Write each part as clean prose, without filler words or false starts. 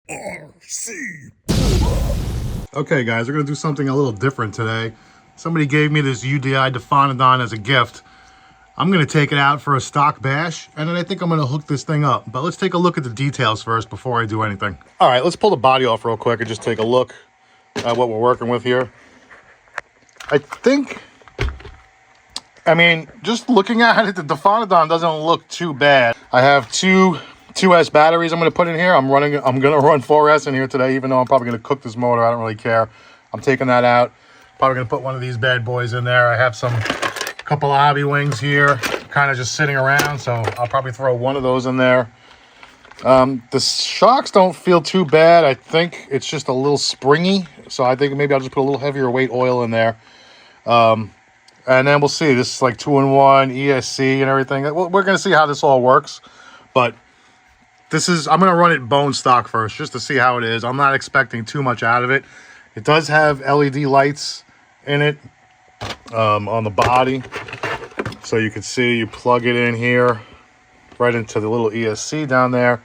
RC. Okay, guys, we're going to do something a little different today. Somebody gave me this UDI Daphoenodon as a gift. I'm going to take it out for a stock bash, and then I think I'm going to hook this thing up. But let's take a look at the details first before I do anything. All right, let's pull the body off real quick and just take a look at what we're working with here. I think, I mean, just looking at it, the Daphoenodon doesn't look too bad. I have two 2S batteries I'm going to put in here. I'm going to run 4S in here today, even though I'm probably going to cook this motor. I don't really care. I'm taking that out. Probably going to put one of these bad boys in there. I have a couple of hobby wings here, kind of just sitting around, so I'll probably throw one of those in there. The shocks don't feel too bad. I think it's just a little springy, so I think maybe I'll just put a little heavier weight oil in there. And then we'll see. This is like 2-in-1 ESC and everything. We're going to see how this all works, but I'm going to run it bone stock first just to see how it is. I'm not expecting too much out of it. It does have LED lights in it on the body. So you can see, you plug it in here right into the little ESC down there.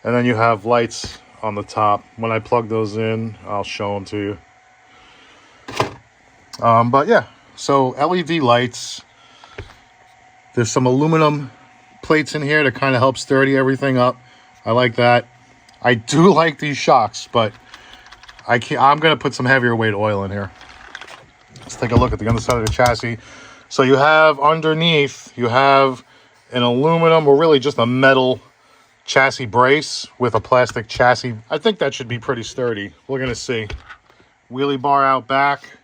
And then you have lights on the top. When I plug those in, I'll show them to you. But yeah, so LED lights. There's some aluminum plates in here to kind of help sturdy everything up. I like that. I do like these shocks, but I'm going to put some heavier weight oil in here. Let's take a look at the underside of the chassis. So you have underneath, you have an aluminum, or really just a metal chassis brace with a plastic chassis. I think that should be pretty sturdy. We're going to see. Wheelie bar out back.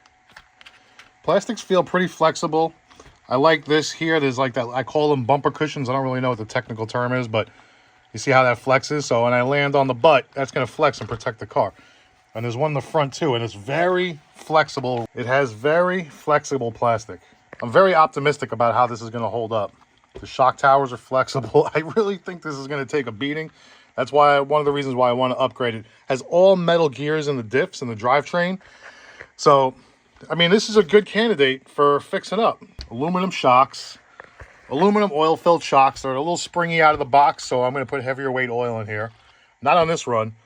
Plastics feel pretty flexible. I like this here. There's like that, I call them bumper cushions. I don't really know what the technical term is, but you see how that flexes? So when I land on the butt, that's going to flex and protect the car. And there's one in the front too, and it's very flexible. It has very flexible plastic. I'm very optimistic about how this is going to hold up. The shock towers are flexible. I really think this is going to take a beating. That's why one of the reasons why I want to upgrade it. It has all metal gears in the diffs and the drivetrain. So, I mean, this is a good candidate for fixing up. Aluminum shocks. Aluminum oil-filled shocks. They're a little springy out of the box, so I'm going to put heavier weight oil in here. Not on this run,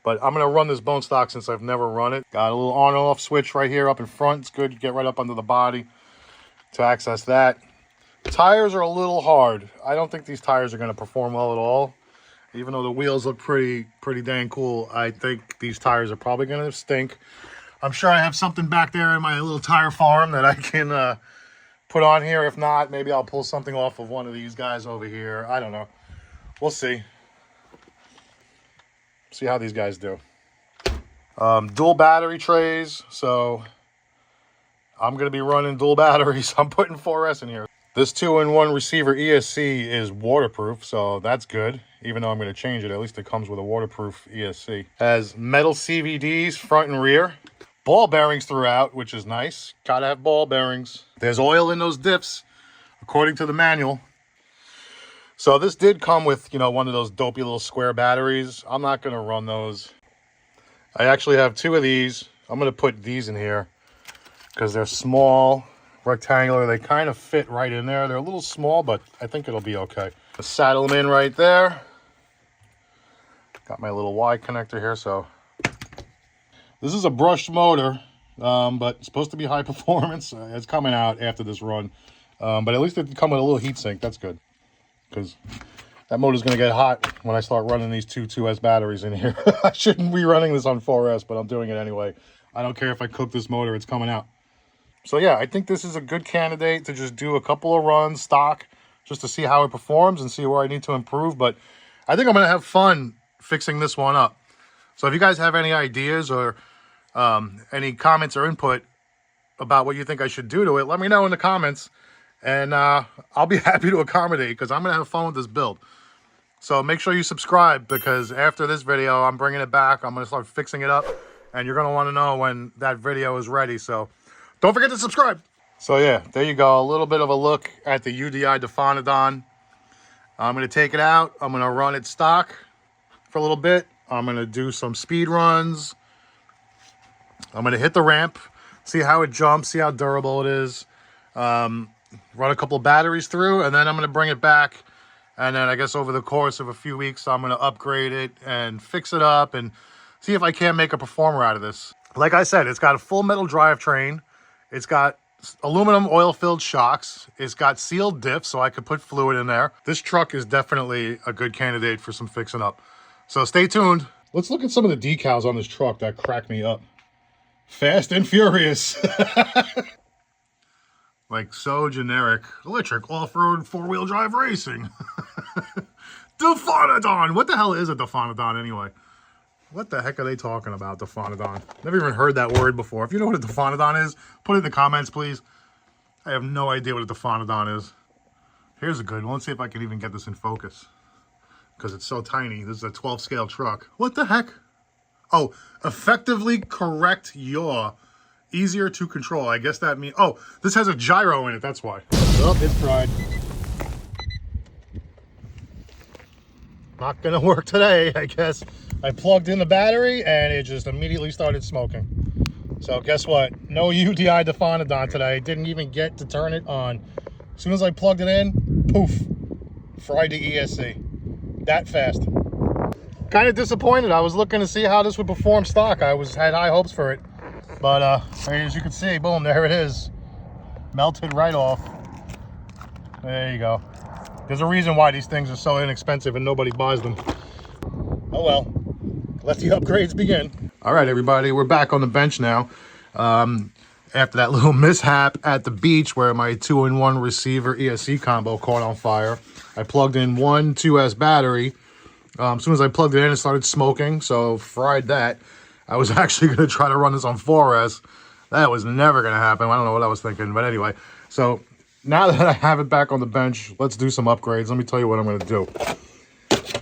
but I'm going to run this bone stock since I've never run it. Got a little on and off switch right here up in front. It's good. You get right up under the body to access that. Tires are a little hard. I don't think these tires are going to perform well at all. Even though the wheels look pretty dang cool, I think these tires are probably going to stink. I'm sure I have something back there in my little tire farm that I can put on here. If not, maybe I'll pull something off of one of these guys over here. I don't know. We'll see. See how these guys do. Dual battery trays. So I'm going to be running dual batteries. I'm putting 4S in here. This 2-in-1 receiver ESC is waterproof, so that's good. Even though I'm going to change it, at least it comes with a waterproof ESC. Has metal CVDs front and rear. Ball bearings throughout, which is nice. Gotta have ball bearings. There's oil in those diffs, according to the manual. So this did come with, you know, one of those dopey little square batteries. I'm not gonna run those. I actually have two of these. I'm gonna put these in here because they're small, rectangular. They kind of fit right in there. They're a little small, but I think it'll be okay. Saddle them in right there. Got my little Y connector here, so. This is a brushed motor, but it's supposed to be high performance. It's coming out after this run. But at least it come with a little heat sink. That's good. Because that motor's going to get hot when I start running these two 2S batteries in here. I shouldn't be running this on 4S, but I'm doing it anyway. I don't care if I cook this motor. It's coming out. So yeah, I think this is a good candidate to just do a couple of runs, stock, just to see how it performs and see where I need to improve. But I think I'm going to have fun fixing this one up. So if you guys have any ideas or any comments or input about what you think I should do to it, let me know in the comments, and I'll be happy to accommodate because I'm going to have fun with this build. So make sure you subscribe because after this video, I'm bringing it back. I'm going to start fixing it up, and you're going to want to know when that video is ready. So don't forget to subscribe. So yeah, there you go. A little bit of a look at the UDI Daphoenodon. I'm going to take it out. I'm going to run it stock for a little bit. I'm going to do some speed runs. I'm going to hit the ramp, see how it jumps, see how durable it is. Run a couple of batteries through, and then I'm going to bring it back And then I guess over the course of a few weeks, I'm going to upgrade it and fix it up and see if I can't make a performer out of this. Like I said, it's got a full metal drivetrain. It's got aluminum oil-filled shocks. It's got sealed diffs, so I could put fluid in there. This truck is definitely a good candidate for some fixing up. So stay tuned. Let's look at some of the decals on this truck that crack me up. Fast and Furious. Like, so generic. Electric off-road four-wheel drive racing. Daphoenodon. What the hell is a Daphoenodon anyway? What the heck are they talking about, Daphoenodon? Never even heard that word before. If you know what a Daphoenodon is, put it in the comments, please. I have no idea what a Daphoenodon is. Here's a good one. Let's see if I can even get this in focus. Because it's so tiny. This is a 12 scale truck. What the heck? Oh, effectively correct yaw. Easier to control. I guess that means... Oh, this has a gyro in it. That's why. Oh, it's fried. Not gonna work today, I guess. I plugged in the battery and it just immediately started smoking. So guess what? No UDI Daphoenodon today. Didn't even get to turn it on. As soon as I plugged it in, poof, fried the ESC. That fast. Kind of disappointed. I was looking to see how this would perform stock. I had high hopes for it. But as you can see, boom, there it is. Melted right off. There you go. There's a reason why these things are so inexpensive and nobody buys them. Oh well, let the upgrades begin. All right, everybody, we're back on the bench now. After that little mishap at the beach where my 2-in-1 receiver ESC combo caught on fire, I plugged in one 2S battery. As soon as I plugged it in, it started smoking, so fried that. I was actually going to try to run this on 4S. That was never going to happen. I don't know what I was thinking, but anyway. So now that I have it back on the bench, let's do some upgrades. Let me tell you what I'm going to do.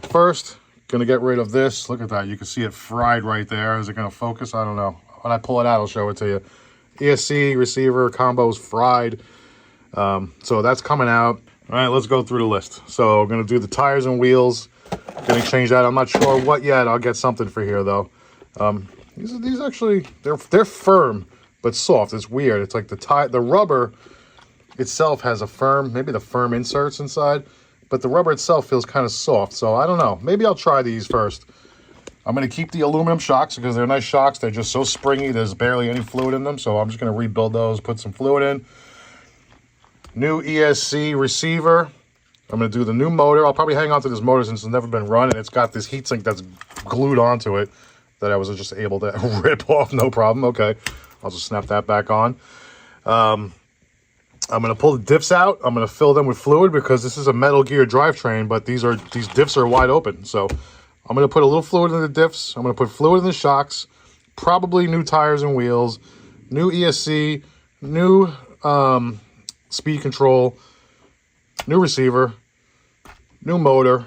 First, going to get rid of this. Look at that. You can see it fried right there. Is it going to focus? I don't know. When I pull it out, I'll show it to you. ESC receiver combos fried. So that's coming out. All right, let's go through the list. So I'm going to do the tires and wheels. Going to change that. I'm not sure what yet. I'll get something for here, though. These actually, they're firm, but soft. It's weird. It's like the rubber itself has a firm, maybe the firm inserts inside, but the rubber itself feels kind of soft. So I don't know. Maybe I'll try these first. I'm going to keep the aluminum shocks because they're nice shocks. They're just so springy. There's barely any fluid in them. So I'm just going to rebuild those, put some fluid in. New ESC receiver. I'm going to do the new motor. I'll probably hang on to this motor since it's never been run, and it's got this heatsink that's glued onto it that I was just able to rip off, no problem. Okay, I'll just snap that back on. I'm going to pull the diffs out. I'm going to fill them with fluid because this is a Metal Gear drivetrain, but these diffs are wide open. So I'm going to put a little fluid in the diffs. I'm going to put fluid in the shocks, probably new tires and wheels, new ESC, new speed control, new receiver, new motor.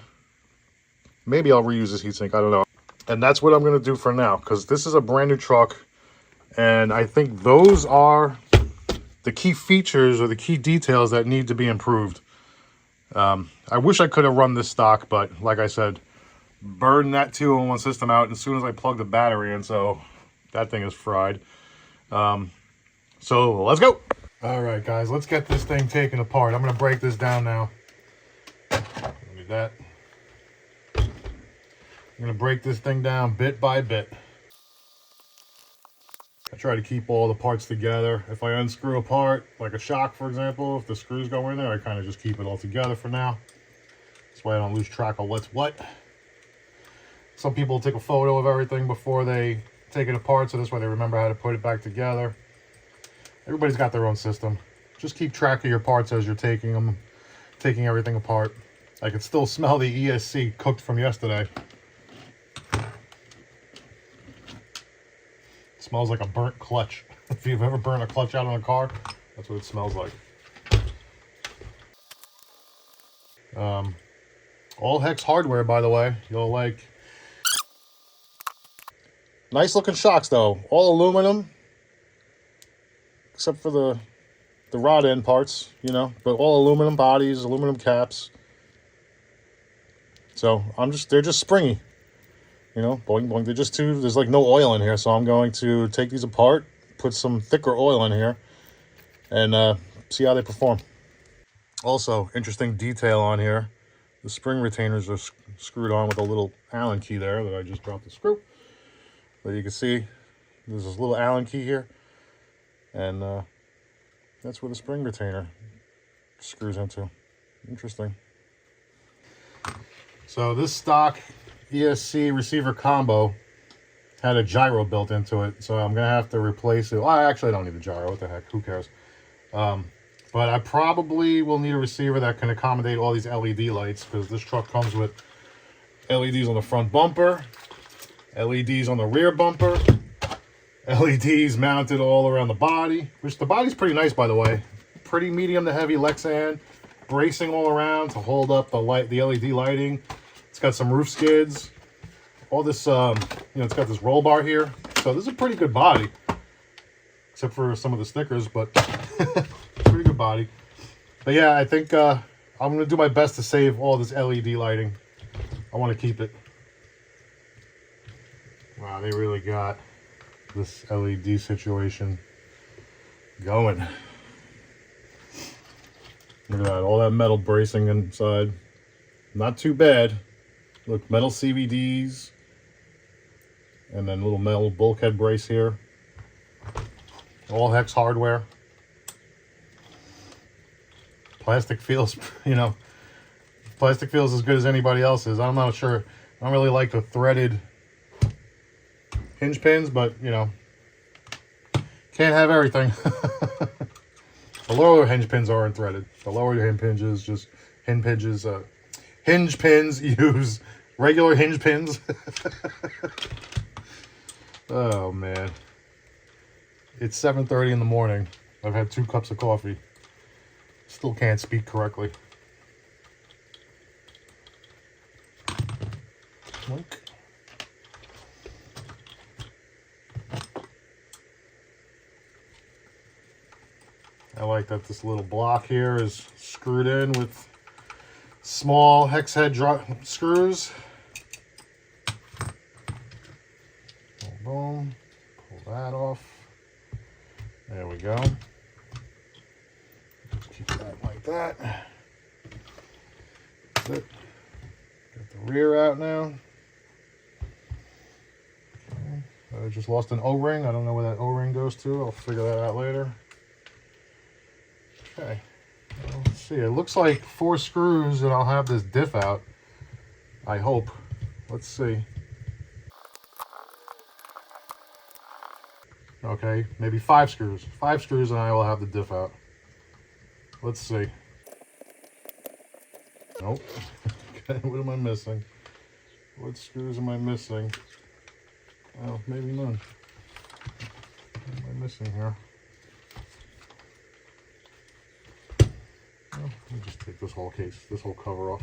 Maybe I'll reuse this heatsink. I don't know. And that's what I'm going to do for now because this is a brand new truck. And I think those are the key features or the key details that need to be improved. I wish I could have run this stock, but like I said, burned that 2-in-1 system out as soon as I plugged the battery in. So that thing is fried. So let's go. All right, guys, let's get this thing taken apart. I'm going to break this down now. Look at that. I'm going to break this thing down bit by bit. I try to keep all the parts together. If I unscrew a part, like a shock, for example, if the screws go in there, I kind of just keep it all together for now. That's why I don't lose track of what's what. Some people take a photo of everything before they take it apart, so this way they remember how to put it back together. Everybody's got their own system. Just keep track of your parts as you're taking everything apart. I can still smell the ESC cooked from yesterday. It smells like a burnt clutch. If you've ever burned a clutch out on a car, that's what it smells like. All Hex hardware, by the way. You'll like. Nice looking shocks though. All aluminum. Except for the rod end parts, you know, but all aluminum bodies, aluminum caps. So they're just springy, you know, boing, boing. There's like no oil in here. So I'm going to take these apart, put some thicker oil in here and see how they perform. Also, interesting detail on here. The spring retainers are screwed on with a little Allen key there that I just dropped the screw. But you can see there's this little Allen key here, and that's where the spring retainer screws into. Interesting. So this stock ESC receiver combo had a gyro built into it, so I'm gonna have to replace it. Well, I actually don't need the gyro. What the heck? Who cares? But I probably will need a receiver that can accommodate all these LED lights, because this truck comes with LEDs on the front bumper, LEDs on the rear bumper, LEDs mounted all around the body, which the body's pretty nice, by the way. Pretty medium to heavy Lexan, bracing all around to hold up the LED lighting. It's got some roof skids. All this, it's got this roll bar here. So this is a pretty good body, except for some of the stickers, but pretty good body. But yeah, I think I'm going to do my best to save all this LED lighting. I want to keep it. Wow, they really got this LED situation going. Look at that, all that metal bracing inside. Not too bad. Look, metal CVDs. And then little metal bulkhead brace here. All hex hardware. Plastic feels, plastic feels as good as anybody else's. I'm not sure. I don't really like the threaded hinge pins, but, can't have everything. The lower hinge pins aren't threaded. The lower hinge pins just hinge pins use regular hinge pins. Oh man, it's 7:30 in the morning. I've had 2 cups of coffee. Still can't speak correctly. Clunk. I like that this little block here is screwed in with small hex head screws. Boom, pull that off. There we go. Just keep that like that. That's it. Get the rear out now. Okay. I just lost an O-ring. I don't know where that O-ring goes to. I'll figure that out later. Okay. Well, let's see. It looks like 4 screws and I'll have this diff out. I hope. Let's see. Okay, maybe 5 screws. 5 screws and I will have the diff out. Let's see. Nope. Okay, what am I missing? What screws am I missing? Oh, maybe none. What am I missing here? Well, let me just take this whole case, this whole cover off.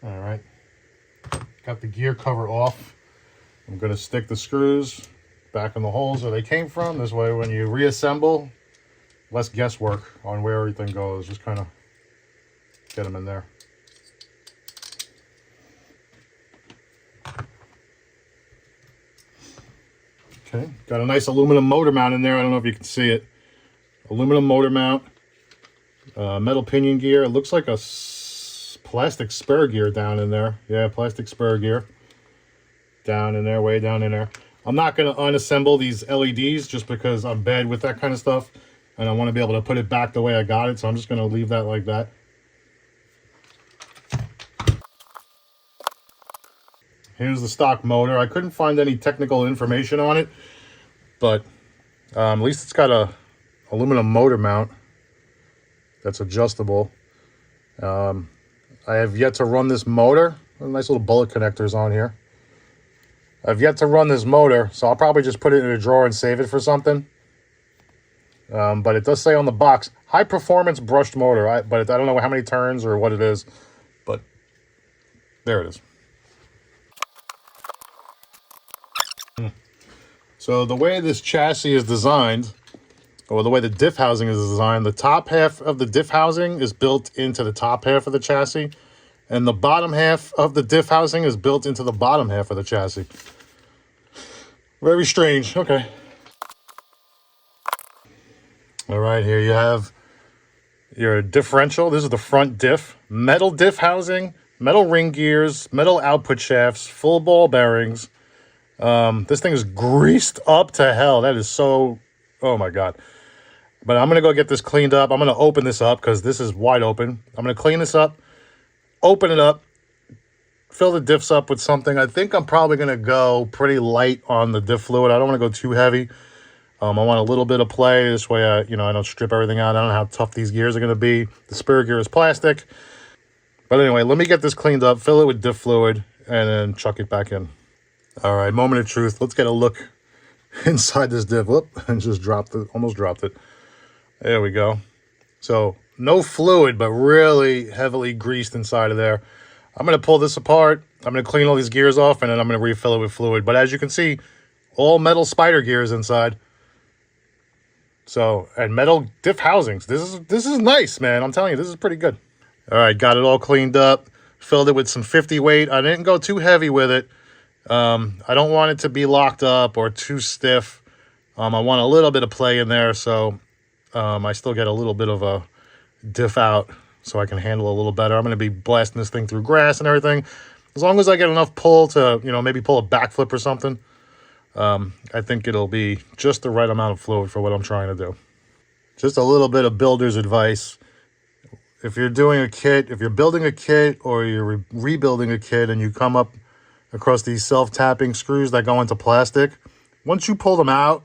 All right. Got the gear cover off. I'm going to stick the screws back in the holes where they came from. This way, when you reassemble, less guesswork on where everything goes. Just kind of get them in there. Okay, got a nice aluminum motor mount in there. I don't know if you can see it. Aluminum motor mount, metal pinion gear. It looks like a plastic spur gear down in there. Yeah, plastic spur gear. Down in there, way down in there. I'm not going to unassemble these LEDs just because I'm bad with that kind of stuff. And I want to be able to put it back the way I got it. So I'm just going to leave that like that. Here's the stock motor. I couldn't find any technical information on it. But at least it's got a aluminum motor mount that's adjustable. I have yet to run this motor. Nice little bullet connectors on here. I've yet to run this motor, so I'll probably just put it in a drawer and save it for something. But it does say on the box, high performance brushed motor. But I don't know how many turns or what it is, but there it is. So the way this chassis is designed, or the way the diff housing is designed, the top half of the diff housing is built into the top half of the chassis, and the bottom half of the diff housing is built into the bottom half of the chassis. Very strange. Okay. All right, here you have your differential. This is the front diff. Metal diff housing, metal ring gears, metal output shafts, full ball bearings. This thing is greased up to hell. That is so, oh my God. But I'm going to go get this cleaned up. I'm going to open this up because this is wide open. I'm going to clean this up, open it up, fill the diffs up with something. I think I'm probably going to go pretty light on the diff fluid. I don't want to go too heavy. I want a little bit of play. This way, I don't strip everything out. I don't know how tough these gears are going to be. The spur gear is plastic. But anyway, let me get this cleaned up, fill it with diff fluid, and then chuck it back in. All right, moment of truth. Let's get a look inside this diff. Whoop, and just dropped it. Almost dropped it. There we go. So no fluid, but really heavily greased inside of there. I'm going to pull this apart. I'm going to clean all these gears off, and then I'm going to refill it with fluid. But as you can see, all metal spider gears inside. So, and metal diff housings. This is nice, man. I'm telling you, this is pretty good. All right, got it all cleaned up. Filled it with some 50 weight. I didn't go too heavy with it. I don't want it to be locked up or too stiff. I want a little bit of play in there, so I still get a little bit of a diff out so I can handle it a little better. I'm going to be blasting this thing through grass and everything. As long as I get enough pull to, maybe pull a backflip or something. I think it'll be just the right amount of fluid for what I'm trying to do. Just a little bit of builder's advice. If you're doing a kit, if you're building a kit or you're rebuilding a kit and you come up across these self-tapping screws that go into plastic, once you pull them out,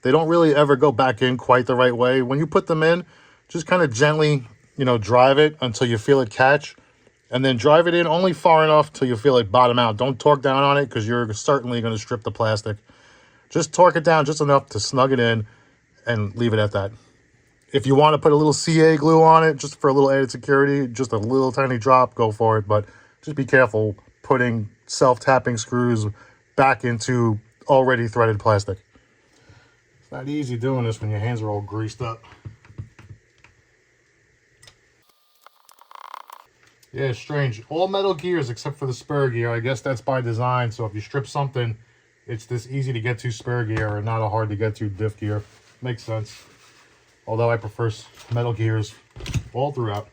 they don't really ever go back in quite the right way. When you put them in, just kind of gently, drive it until you feel it catch. And then drive it in only far enough till you feel it bottom out. Don't torque down on it because you're certainly going to strip the plastic. Just torque it down just enough to snug it in and leave it at that. If you want to put a little CA glue on it, just for a little added security, just a little tiny drop, go for it. But just be careful putting self-tapping screws back into already threaded plastic. It's not easy doing this when your hands are all greased up. Yeah, it's strange. All metal gears except for the spur gear. I guess that's by design. So if you strip something, it's this easy to get to spur gear and not a hard to get to diff gear. Makes sense. Although I prefer metal gears all throughout.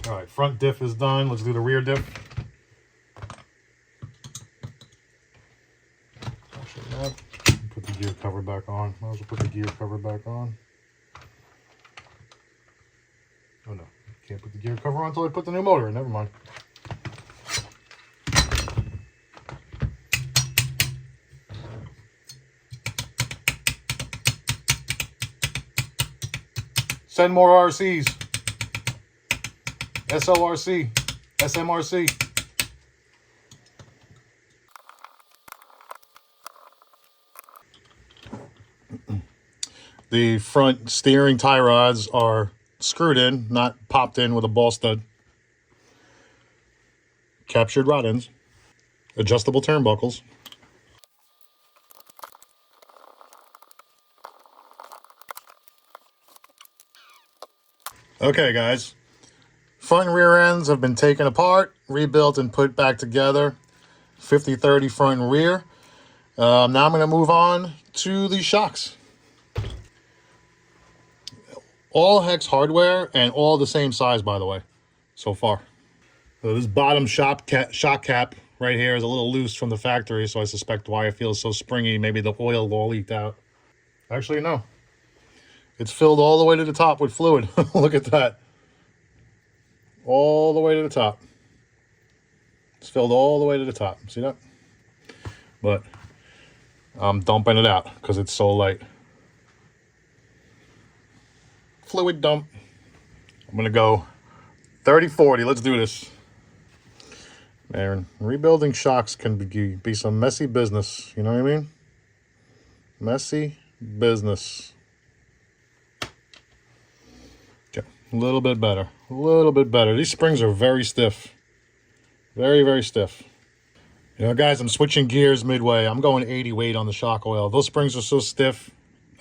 All right, front diff is done. Let's do the rear diff. Actually, no. Put the gear cover back on. Might as well put the gear cover back on. Oh no, can't put the gear cover on until I put the new motor in. Never mind. Send more RCs. SORC. SMRC. The front steering tie rods are screwed in, not popped in with a ball stud. Captured rod ends. Adjustable turnbuckles. Okay, guys. Front and rear ends have been taken apart, rebuilt, and put back together. 50-30 front and rear. Now I'm going to move on to the shocks. All Hex hardware and all the same size, by the way, so far. So this bottom shock cap right here is a little loose from the factory, so I suspect why it feels so springy. Maybe the oil all leaked out. Actually, no. It's filled all the way to the top with fluid. Look at that. All the way to the top. It's filled all the way to the top. See that? But I'm dumping it out because it's so light. Fluid dump. I'm going to go 30-40. Let's do this. Man, rebuilding shocks can be some messy business. You know what I mean? Messy business. Okay, a little bit better. A little bit better. These springs are very stiff. Very, very stiff. Guys, I'm switching gears midway. I'm going 80 weight on the shock oil. Those springs are so stiff.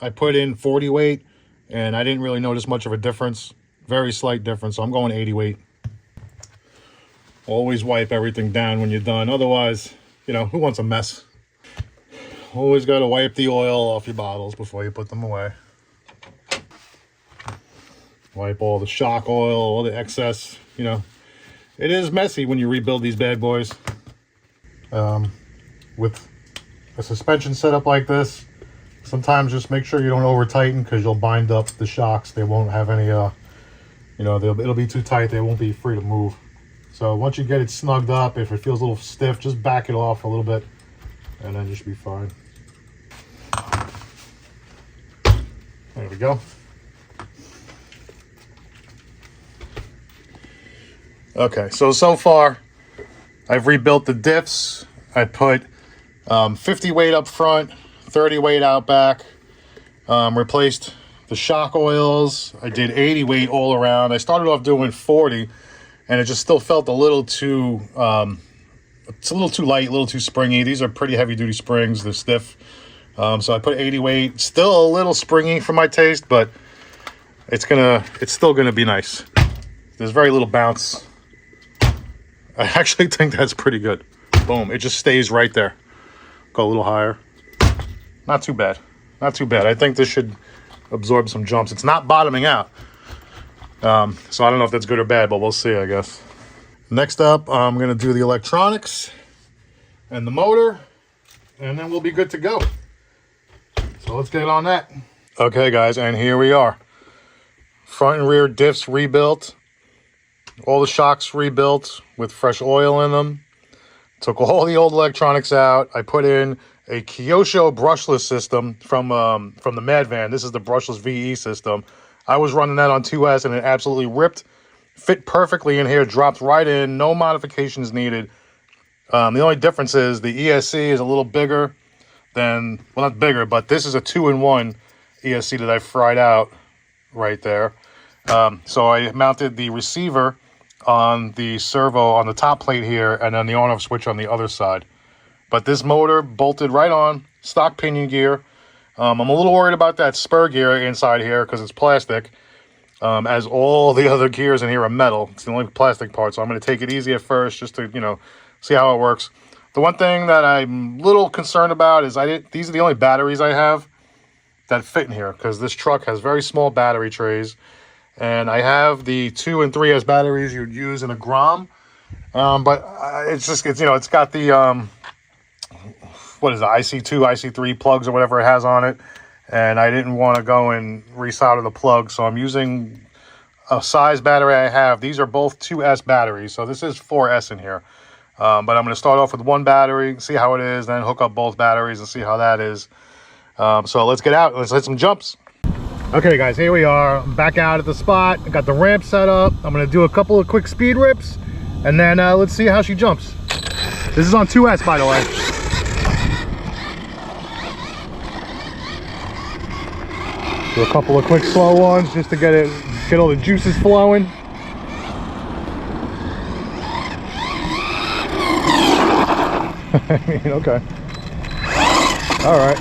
I put in 40 weight, and I didn't really notice much of a difference. Very slight difference, so I'm going 80 weight. Always wipe everything down when you're done. Otherwise, who wants a mess? Always got to wipe the oil off your bottles before you put them away. Wipe all the shock oil, all the excess, you know. It is messy when you rebuild these bad boys. With a suspension setup like this, sometimes just make sure you don't over tighten because you'll bind up the shocks. They won't have any, you know, it'll be too tight. They won't be free to move. So once you get it snugged up, if it feels a little stiff, just back it off a little bit and then you should be fine. There we go. Okay, so far I've rebuilt the diffs. I put 50 weight up front, 30 weight out back, replaced the shock oils. I did 80 weight all around. I started off doing 40 and it just still felt a little too, it's a little too light, a little too springy. These are pretty heavy duty springs, they're stiff. So I put 80 weight, still a little springy for my taste, but it's still gonna be nice. There's very little bounce. I actually think that's pretty good. Boom, it just stays right there. Go a little higher. Not too bad, not too bad. I think this should absorb some jumps. It's not bottoming out. So I don't know if that's good or bad, but we'll see, I guess. Next up, I'm gonna do the electronics and the motor, and then we'll be good to go. So let's get on that. Okay guys, and here we are. Front and rear diffs rebuilt. All the shocks rebuilt with fresh oil in them. Took all the old electronics out. I put in a Kyosho brushless system from the Mad Van. This is the brushless VE system. I was running that on 2S and it absolutely ripped. Fit perfectly in here, dropped right in, no modifications needed. The only difference is the ESC is a little bigger than, well, not bigger, but this is a 2-in-1 ESC that I fried out right there. So I mounted the receiver on the servo on the top plate here and then the on-off switch on the other side. But this motor bolted right on, stock pinion gear. I'm a little worried about that spur gear inside here because it's plastic. As all the other gears in here are metal. It's the only plastic part, so I'm going to take it easy at first just to, you know, see how it works. The one thing that I'm a little concerned about is these are the only batteries I have that fit in here because this truck has very small battery trays. And I have the 2 and 3S batteries you'd use in a Grom. But it's you know, it's got the, what is it, IC2, IC3 plugs or whatever it has on it. And I didn't want to go and resolder the plug, so I'm using a size battery I have. These are both 2S batteries, so this is 4S in here. But I'm going to start off with one battery, see how it is, then hook up both batteries and see how that is. So let's get out, let's hit some jumps. Okay guys, here we are. I'm back out at the spot. I got the ramp set up. I'm going to do a couple of quick speed rips, and then let's see how she jumps. This is on 2S, by the way. Do a couple of quick slow ones just to get all the juices flowing. I mean, okay. All right.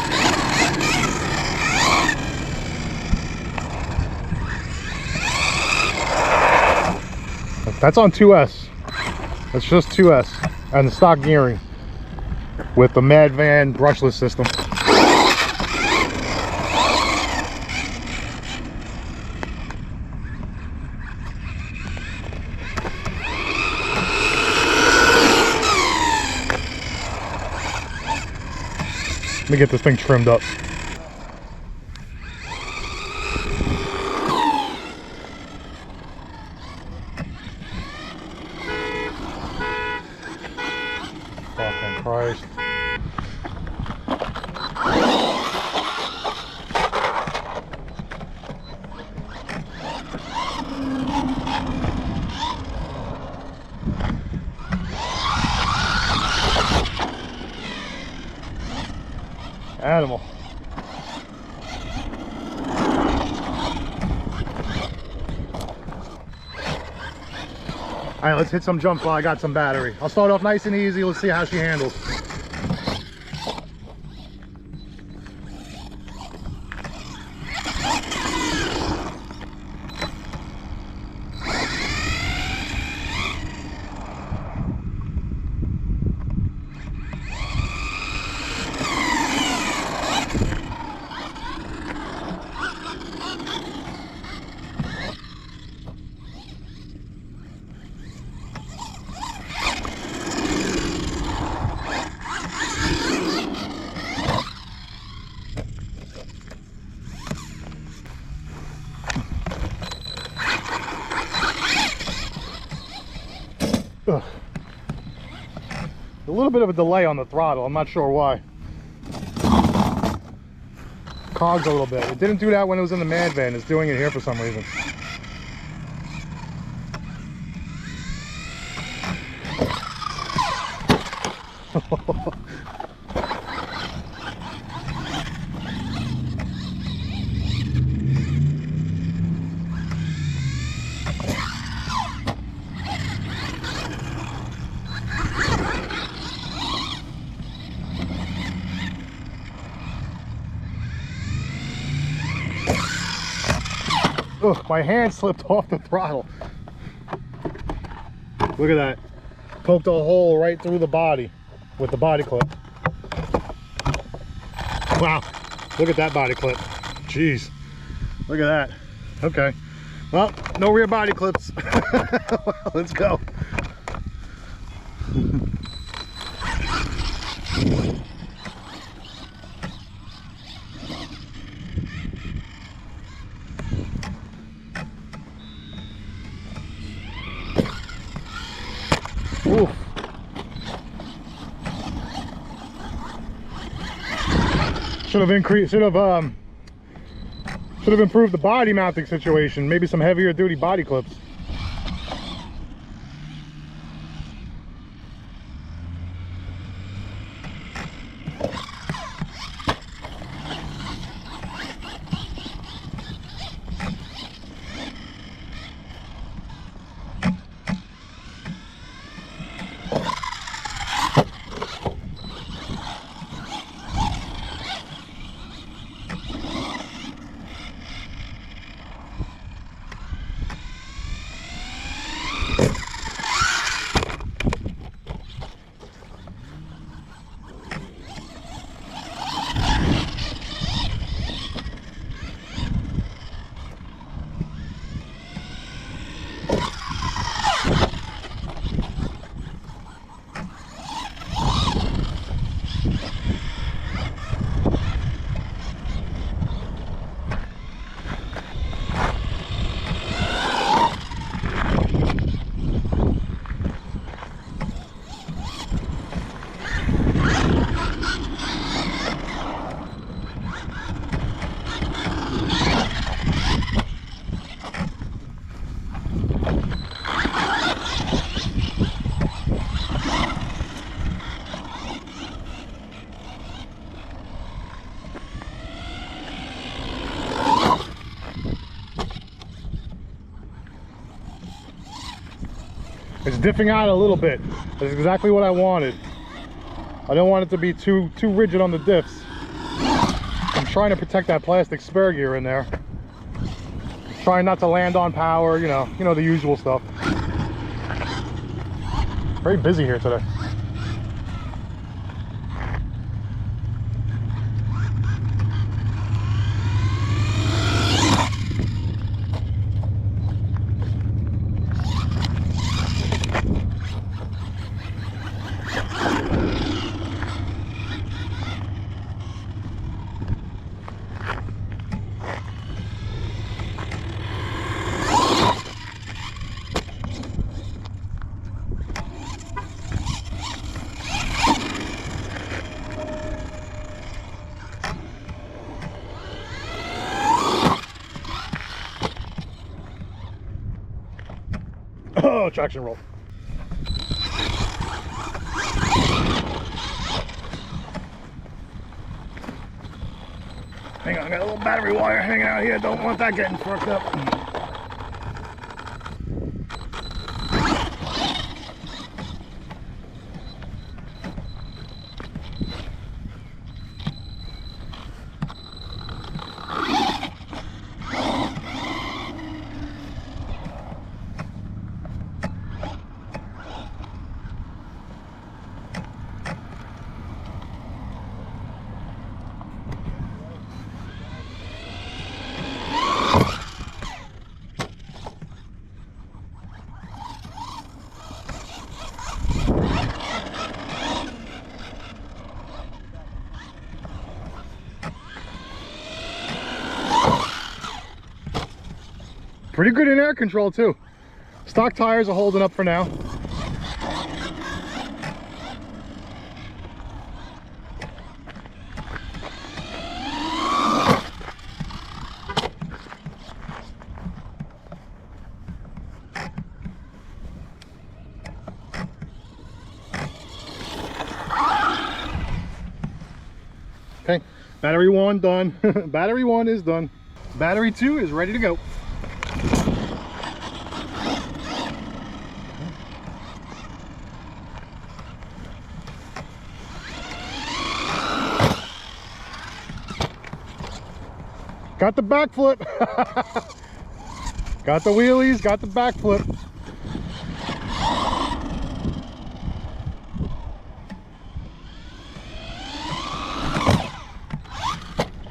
That's on 2S. That's just 2S and the stock gearing with the Mad Van brushless system. Let me get this thing trimmed up. Fucking Christ. Animal. All right, let's hit some jumps while I got some battery. I'll start off nice and easy. Let's see how she handles. Ugh. A little bit of a delay on the throttle. I'm not sure why. Cogs a little bit. It didn't do that when it was in the man van. It's doing it here for some reason. Ugh, my hand slipped off the throttle. Look at that. Poked a hole right through the body with the body clip. Wow. Look at that body clip. Jeez. Look at that. Okay. Well, no rear body clips. Let's go. Oof. Should have improved the body mounting situation. Maybe some heavier duty body clips. It's diffing out a little bit. That's exactly what I wanted. I don't want it to be too rigid on the diffs. I'm trying to protect that plastic spare gear in there. Trying not to land on power, you know the usual stuff. Very busy here today. Oh, traction roll. Hang on, I got a little battery wire hanging out here. Don't want that getting fucked up. Pretty good in air control too. Stock tires are holding up for now. Okay, battery 1 done. Battery 1 is done. Battery 2 is ready to go. Got the backflip. Got the wheelies, got the backflip.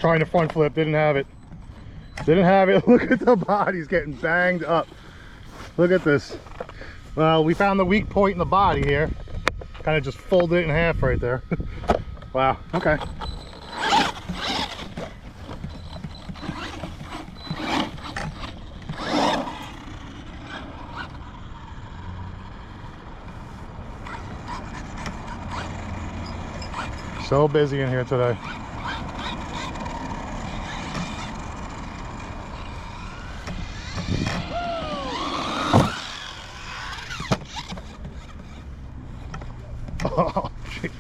Trying to front flip, didn't have it. Didn't have it. Look at the body's getting banged up. Look at this. Well, we found the weak point in the body here. Kind of just folded it in half right there. Wow, okay. So busy in here today. Oh, shit.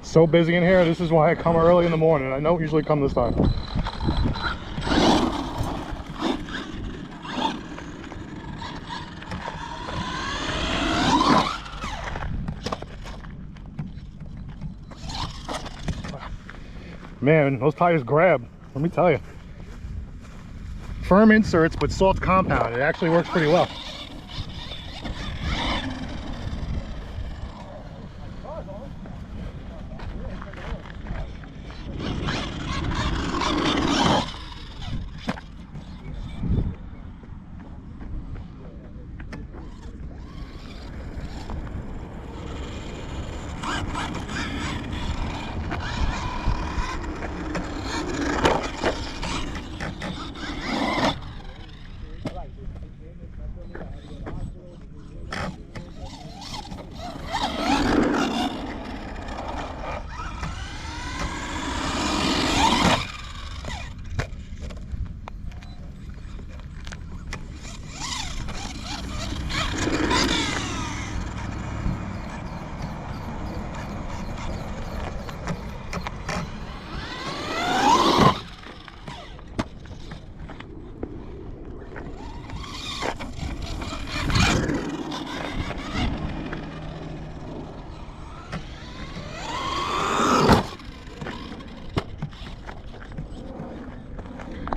So busy in here. This is why I come early in the morning. I don't usually come this time. Man, those tires grab, let me tell you. Firm inserts, but soft compound. It actually works pretty well.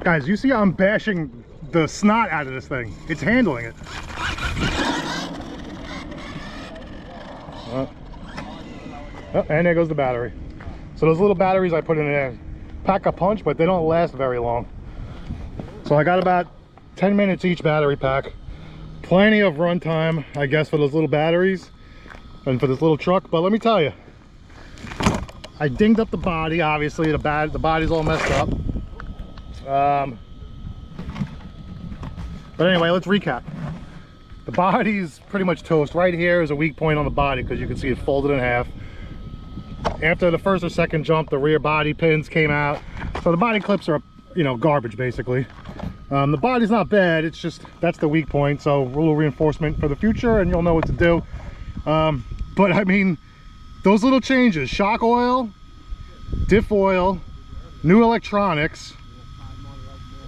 Guys, you see how I'm bashing the snot out of this thing? It's handling it. Oh, and there goes the battery. So those little batteries I put in there pack a punch, but they don't last very long. So I got about 10 minutes each battery pack. Plenty of run time, I guess, for those little batteries and for this little truck. But let me tell you, I dinged up the body. Obviously, the body's all messed up. But anyway, let's recap. The body's pretty much toast. Right here is a weak point on the body because you can see it folded in half. After the first or second jump, the rear body pins came out. So the body clips are, you know, garbage basically. The body's not bad, it's just, that's the weak point. So a little reinforcement for the future and you'll know what to do. But I mean, those little changes, shock oil, diff oil, new electronics,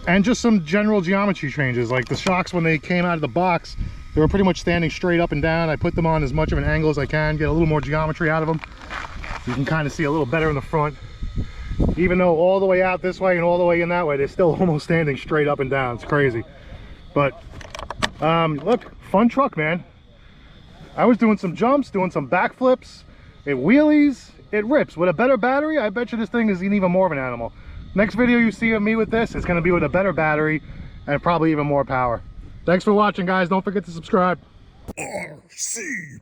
and just some general geometry changes. Like the shocks, when they came out of the box, they were pretty much standing straight up and down. I put them on as much of an angle as I can, get a little more geometry out of them. You can kind of see a little better in the front. Even though all the way out this way and all the way in that way, they're still almost standing straight up and down. It's crazy. But look, fun truck, man. I was doing some jumps, doing some backflips, it wheelies, it rips. With a better battery, I bet you this thing is even more of an animal. Next video you see of me with this is going to be with a better battery and probably even more power. Thanks for watching, guys. Don't forget to subscribe. RC.